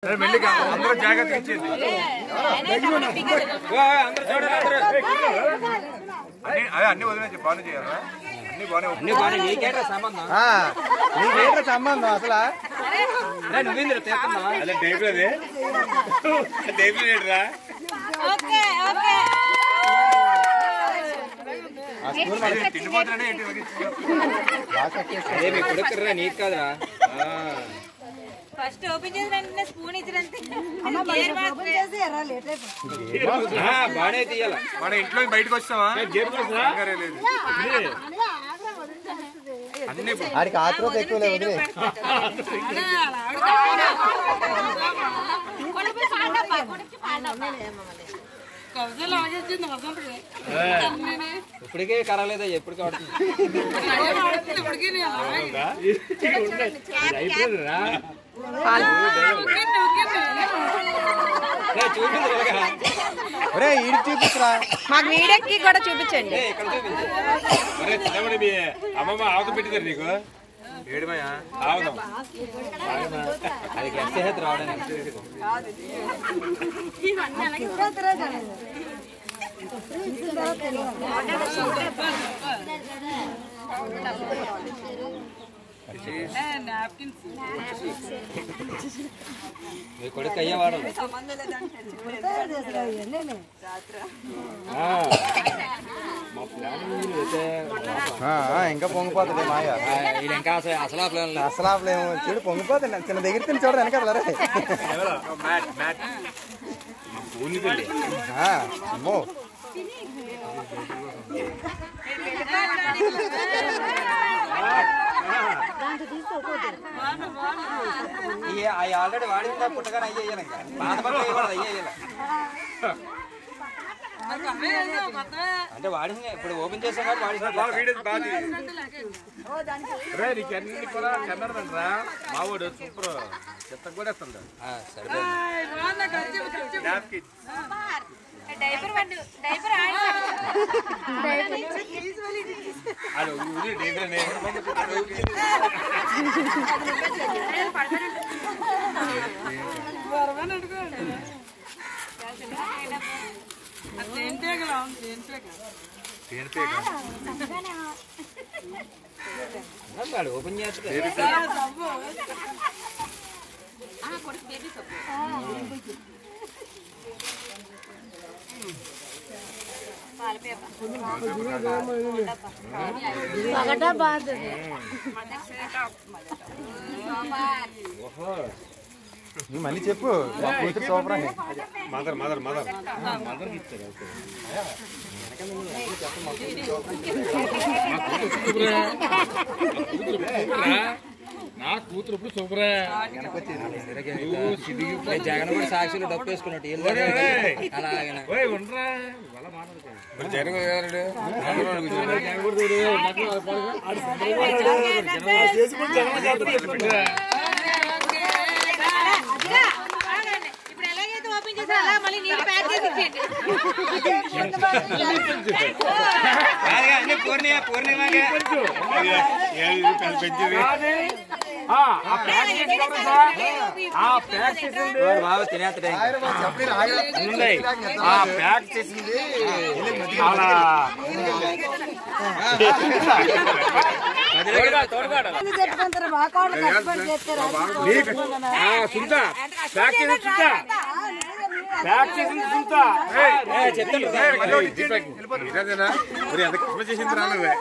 అందరూ జాగ్రత్తగా ఇచ్చేది అన్ని వదిలేసి బాగానే చేయాలా సంబంధం అసలు తిండిపోతున్నా నీకు కాదురా ఫస్ట్ ఓపెన్ చేసిన స్పూన్ ఇచ్చినంతే బాగానే తీయాల మన ఇంట్లో బయటకు వస్తావా ఆడికి ఆత్రం ఎక్కువ లేదు ఇప్పటికే కరాలేదా ఎప్పుడు చూపించరా మాకు వీడియోకి కూడా చూపించండి అమ్మమ్మ ఆవుత పెట్టిదారు నీకు ఏడుమయ్యా ఆవుదాం అది గెస్ట్ రావడానికి మీ కొడుకు అయ్యేవాడు ఇంకా పొంగిపోతుంది మాయ ఇంకా అసలాపలేము చూడు పొంగిపోతుంది చిన్న దగ్గర తిని చూడరు వెనకాలరే అమ్మో ఆల్రెడీ వాడిందా పుట్టగానే అయ్యేయాలి ఇంకా పాత పనులు వేయకూడదు అయ్యేయాలి అంటే వాడింది ఇప్పుడు ఓపెన్ చేసాం కాబట్టి నీకు కూడా కన్నడంరా మావాడు సూపర్ చెత్త కూడా వస్తుంది ఓపెన్ చేస్తే మళ్ళీ చెప్పు కూతురు సూపర్ అని మదర్ మదర్ మదర్ మదర్ ఇచ్చారు నా కూతురు ఇప్పుడు సూపరే జగన్ కూడా సాక్షులు డబ్బు వేసుకున్నట్టు మళ్ళీ నీళ్ళు ప్యాక్ చేసి ఇచ్చేయండి ప్యాక్ చేసింది చెప్తాను చేసింది రాలేదే